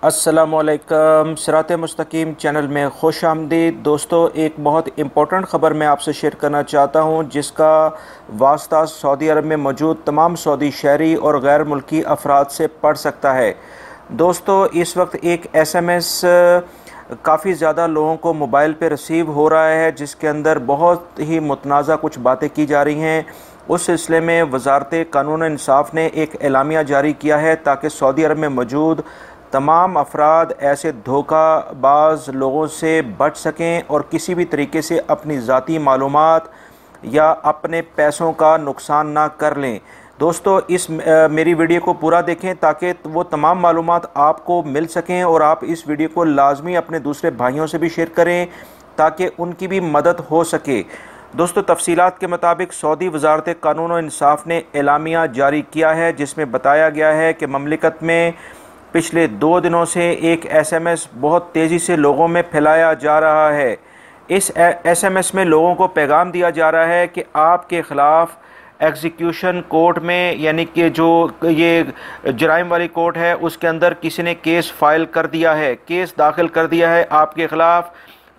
अस्सलामुअलैकुम। सिरात मुस्तकीम चैनल में खुश आमदीद। दोस्तों, एक बहुत इम्पोर्टेंट ख़बर मैं आपसे शेयर करना चाहता हूँ, जिसका वास्ता सऊदी अरब में मौजूद तमाम सऊदी शहरी और गैर मुल्की अफराद से पड़ सकता है। दोस्तों, इस वक्त एक SMS काफ़ी ज़्यादा लोगों को मोबाइल पे रिसीव हो रहा है, जिसके अंदर बहुत ही मुतनाज़ा कुछ बातें की जा रही हैं। उस सिलसिले में वज़ारत कानून इंसाफ़ ने एक एलामिया जारी किया है ताकि सऊदी अरब में मौजूद तमाम अफराद ऐसे धोखाबाज लोगों से बच सकें और किसी भी तरीके से अपनी ज़ाती मालूमात या अपने पैसों का नुकसान ना कर लें। दोस्तों, इस मेरी वीडियो को पूरा देखें ताकि वो तमाम मालूमात आपको मिल सकें और आप इस वीडियो को लाजमी अपने दूसरे भाइयों से भी शेयर करें ताकि उनकी भी मदद हो सके। दोस्तों, तफसीलात के मुताबिक सऊदी वज़ारत कानून और इंसाफ़ ने एलामिया जारी किया है, जिसमें बताया गया है कि ममलिकत में पिछले 2 दिनों से एक SMS बहुत तेज़ी से लोगों में फैलाया जा रहा है। इस SMS में लोगों को पैगाम दिया जा रहा है कि आपके ख़िलाफ़ एग्जीक्यूशन कोर्ट में, यानी कि जो ये जराइम वाली कोर्ट है, उसके अंदर किसी ने केस फाइल कर दिया है, केस दाखिल कर दिया है आपके ख़िलाफ़।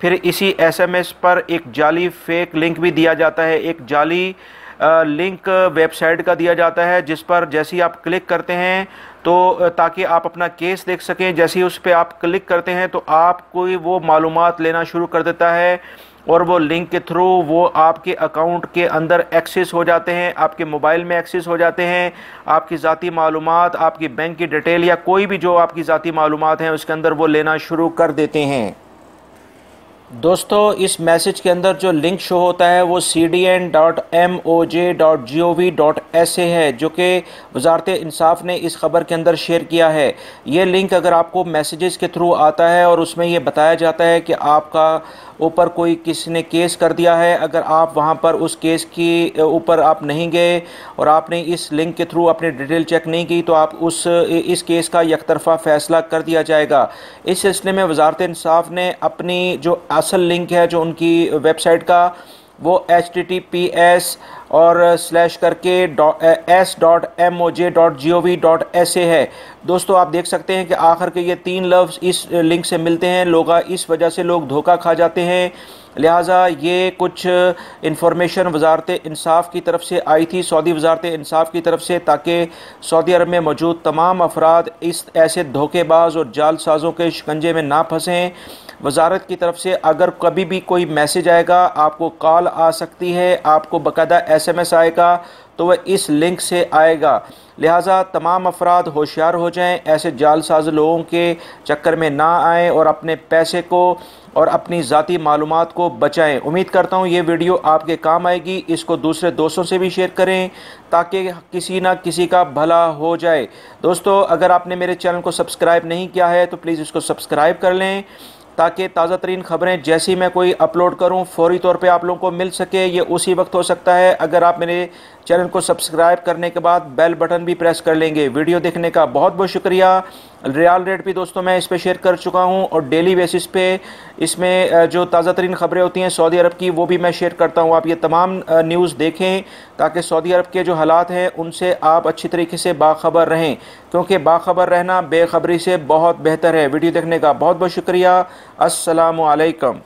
फिर इसी SMS पर एक जाली फेक लिंक भी दिया जाता है, एक जाली लिंक वेबसाइट का दिया जाता है, जिस पर जैसे ही आप क्लिक करते हैं तो ताकि आप अपना केस देख सकें, जैसे ही उस पर आप क्लिक करते हैं तो आपको वो मालूमात लेना शुरू कर देता है और वो लिंक के थ्रू वो आपके अकाउंट के अंदर एक्सेस हो जाते हैं, आपके मोबाइल में एक्सेस हो जाते हैं। आपकी ज़ाती मालूमात, आपकी बैंक की डिटेल या कोई भी जो आपकी ज़ाती मालूमात हैं उसके अंदर वो लेना शुरू कर देते हैं। दोस्तों, इस मैसेज के अंदर जो लिंक शो होता है वो cdn.moj.gov.sa है, जो कि वज़ारत इंसाफ़ ने इस ख़बर के अंदर शेयर किया है। ये लिंक अगर आपको मैसेजेस के थ्रू आता है और उसमें ये बताया जाता है कि आपका ऊपर कोई किसी ने केस कर दिया है, अगर आप वहाँ पर उस केस की ऊपर आप नहीं गए और आपने इस लिंक के थ्रू अपनी डिटेल चेक नहीं की तो आप इस केस का यकतरफ़ा फ़ैसला कर दिया जाएगा। इस सिलसिले में वज़ारत इंसाफ़ ने अपनी जो असल लिंक है जो उनकी वेबसाइट का, वो https और स्लैश करके s.moj.gov.sa है। दोस्तों, आप देख सकते हैं कि आखिर के ये 3 लफ्ज़ इस लिंक से मिलते हैं। इस वजह से लोग धोखा खा जाते हैं। लिहाजा ये कुछ इंफॉर्मेशन वज़ारत इंसाफ़ की तरफ से आई थी, सऊदी वज़ारत इंसाफ़ की तरफ से, ताकि सऊदी अरब में मौजूद तमाम अफराद इस ऐसे धोखेबाज और जालसाज़ों के शिकंजे में ना फंसें। वज़ारत की तरफ से अगर कभी भी कोई मैसेज आएगा, आपको कॉल आ सकती है, आपको बाकायदा SMS आएगा, तो वह इस लिंक से आएगा। लिहाजा तमाम अफराद होशियार हो जाएं, ऐसे जालसाज लोगों के चक्कर में ना आएँ और अपने पैसे को और अपनी ज़ाती मालूमात को बचाएं। उम्मीद करता हूँ ये वीडियो आपके काम आएगी। इसको दूसरे दोस्तों से भी शेयर करें ताकि किसी ना किसी का भला हो जाए। दोस्तों, अगर आपने मेरे चैनल को सब्सक्राइब नहीं किया है तो प्लीज़ इसको सब्सक्राइब कर लें ताकि ताज़ा तरीन ख़बरें जैसी मैं कोई अपलोड करूं फौरी तौर पे आप लोगों को मिल सके। ये उसी वक्त हो सकता है अगर आप मेरे चैनल को सब्सक्राइब करने के बाद बेल बटन भी प्रेस कर लेंगे। वीडियो देखने का बहुत बहुत शुक्रिया। रियल रेट भी दोस्तों मैं इस पर शेयर कर चुका हूं और डेली बेसिस पे इसमें जो ताज़ा तरीन ख़बरें होती हैं सऊदी अरब की, वो भी मैं शेयर करता हूं। आप ये तमाम न्यूज़ देखें ताकि सऊदी अरब के जो हालात हैं उनसे आप अच्छी तरीके से बाखबर रहें, क्योंकि बाखबर रहना बेखबरी से बहुत बेहतर है। वीडियो देखने का बहुत बहुत शुक्रिया। अस्सलामु अलैकुम।